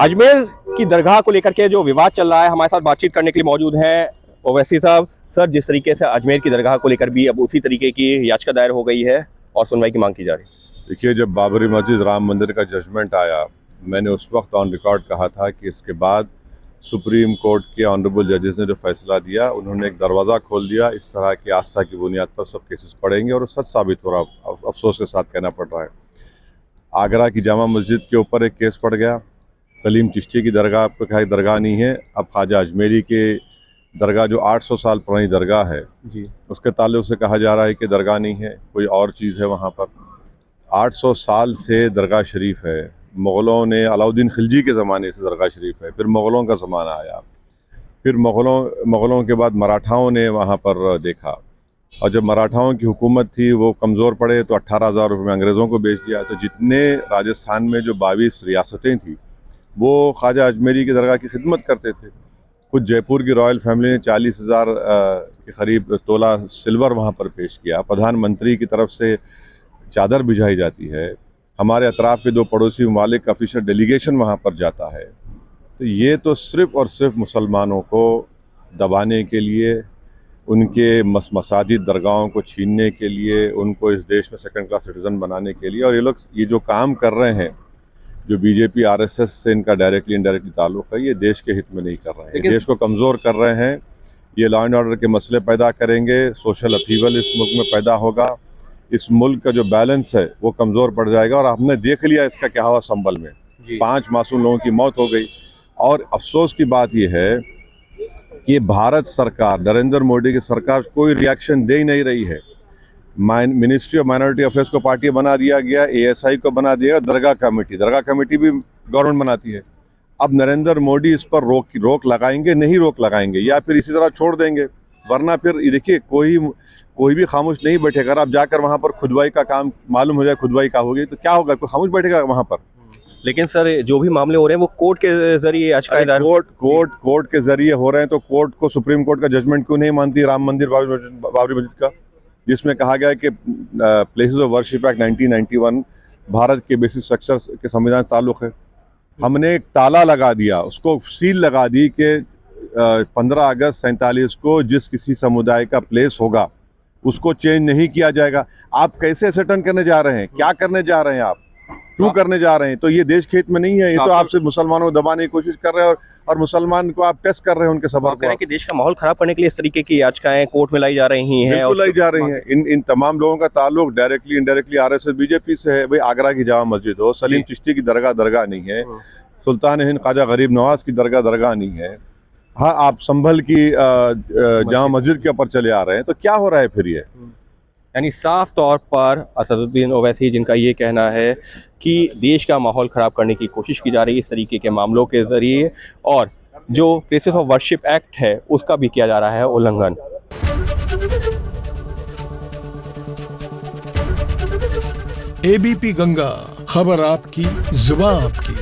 अजमेर की दरगाह को लेकर के जो विवाद चल रहा है, हमारे साथ बातचीत करने के लिए मौजूद हैं ओवैसी साहब। सर, जिस तरीके से अजमेर की दरगाह को लेकर भी अब उसी तरीके की याचिका दायर हो गई है और सुनवाई की मांग की जा रही है। देखिए, जब बाबरी मस्जिद राम मंदिर का जजमेंट आया, मैंने उस वक्त ऑन रिकॉर्ड कहा था कि इसके बाद सुप्रीम कोर्ट के ऑनरेबल जजेस ने जो फैसला दिया, उन्होंने एक दरवाज़ा खोल दिया। इस तरह की आस्था की बुनियाद पर सब केसेस पड़ेंगे और सच साबित हो रहा, अफसोस के साथ कहना पड़ रहा है। आगरा की जामा मस्जिद के ऊपर एक केस पड़ गया, सलीम चिश्ती की दरगाह पर कहा दरगाह नहीं है। अब ख्वाजा अजमेरी के दरगाह जो 800 साल पुरानी दरगाह है जी, उसके ताल्लुक से कहा जा रहा है कि दरगाह नहीं है, कोई और चीज़ है वहाँ पर। 800 साल से दरगाह शरीफ है। मुग़लों ने, अलाउद्दीन खिलजी के ज़माने से दरगाह शरीफ है, फिर मुग़लों का ज़माना आया, फिर मुग़लों के बाद मराठाओं ने वहाँ पर देखा, और जब मराठाओं की हुकूमत थी वो कमज़ोर पड़े तो 18,000 रुपये में अंग्रेज़ों को बेच दिया। तो जितने राजस्थान में जो 22 रियासतें थी वो ख्वाजा अजमेरी की दरगाह की खिदमत करते थे। खुद जयपुर की रॉयल फैमिली ने 40,000 के करीब तोला सिल्वर वहाँ पर पेश किया। प्रधानमंत्री की तरफ से चादर भिजाई जाती है। हमारे अतराफ़ के 2 पड़ोसी ममालिक का ऑफिशियल डेलीगेशन वहाँ पर जाता है। तो ये तो सिर्फ़ और सिर्फ मुसलमानों को दबाने के लिए, उनके मसाजिद दरगाहों को छीनने के लिए, उनको इस देश में सेकंड क्लास सिटीज़न बनाने के लिए। और ये लोग ये जो काम कर रहे हैं, जो बीजेपी आरएसएस से इनका डायरेक्टली इनडायरेक्टली ताल्लुक है, ये देश के हित में नहीं कर रहे हैं, देश को कमज़ोर कर रहे हैं। ये लॉ एंड ऑर्डर के मसले पैदा करेंगे, सोशल अपहीवल इस मुल्क में पैदा होगा, इस मुल्क का जो बैलेंस है वो कमज़ोर पड़ जाएगा। और हमने देख लिया इसका क्या हुआ संभल में, 5 मासूम लोगों की मौत हो गई। और अफसोस की बात यह है कि भारत सरकार, नरेंद्र मोदी की सरकार कोई रिएक्शन दे ही नहीं रही है। मिनिस्ट्री ऑफ माइनॉरिटी अफेयर्स को पार्टी बना दिया गया, एएसआई को बना दिया, दरगाह कमेटी भी गवर्नमेंट बनाती है। अब नरेंद्र मोदी इस पर रोक लगाएंगे, नहीं रोक लगाएंगे, या फिर इसी तरह छोड़ देंगे। वरना फिर देखिए, कोई भी खामोश नहीं बैठेगा। अगर आप जाकर वहाँ पर खुदवाई का काम मालूम हो जाए, खुदवाई का होगी तो क्या होगा, कोई खामोश बैठेगा वहाँ पर? लेकिन सर, जो भी मामले हो रहे हैं वो कोर्ट के जरिए, कोर्ट के जरिए हो रहे हैं, तो कोर्ट को, सुप्रीम कोर्ट का जजमेंट क्यों नहीं मानती राम मंदिर बाबरी मस्जिद का, जिसमें कहा गया है कि places of worship act 1991 Bharat के बेसिक स्ट्रक्चर के संविधान ताल्लुक है। हमने एक ताला लगा दिया, उसको सील लगा दी कि 15 अगस्त 47 को जिस किसी समुदाय का प्लेस होगा उसको चेंज नहीं किया जाएगा। आप कैसे सेटन करने जा रहे हैं, क्या करने जा रहे हैं, आप क्यों करने जा रहे हैं? तो ये देश के हित में नहीं है। ये तो आपसे मुसलमानों को दबाने की कोशिश कर रहे हैं और मुसलमान को आप टेस्ट कर रहे हैं उनके सबर को। कि देश का माहौल खराब करने के लिए इस तरीके की याचिकाएं कोर्ट में लाई जा रही हैं, लाई जा रही हैं। इन तमाम लोगों का ताल्लुक डायरेक्टली इनडायरेक्टली आरएसएस बीजेपी से है। भाई, आगरा की जामा मस्जिद हो, सलीम चिश्ती की दरगाह नहीं है, सुल्तान हिंद ख्वाजा गरीब नवाज की दरगाह नहीं है। हाँ, आप संभल की जामा मस्जिद के ऊपर चले आ रहे हैं। तो क्या हो रहा है फिर ये? यानी साफ तौर पर असदुद्दीन ओवैसी, जिनका ये कहना है कि देश का माहौल खराब करने की कोशिश की जा रही है इस तरीके के मामलों के जरिए, और जो प्लेसेस ऑफ वर्शिप एक्ट है उसका भी किया जा रहा है उल्लंघन। एबीपी गंगा, खबर आपकी, जुबान आपकी।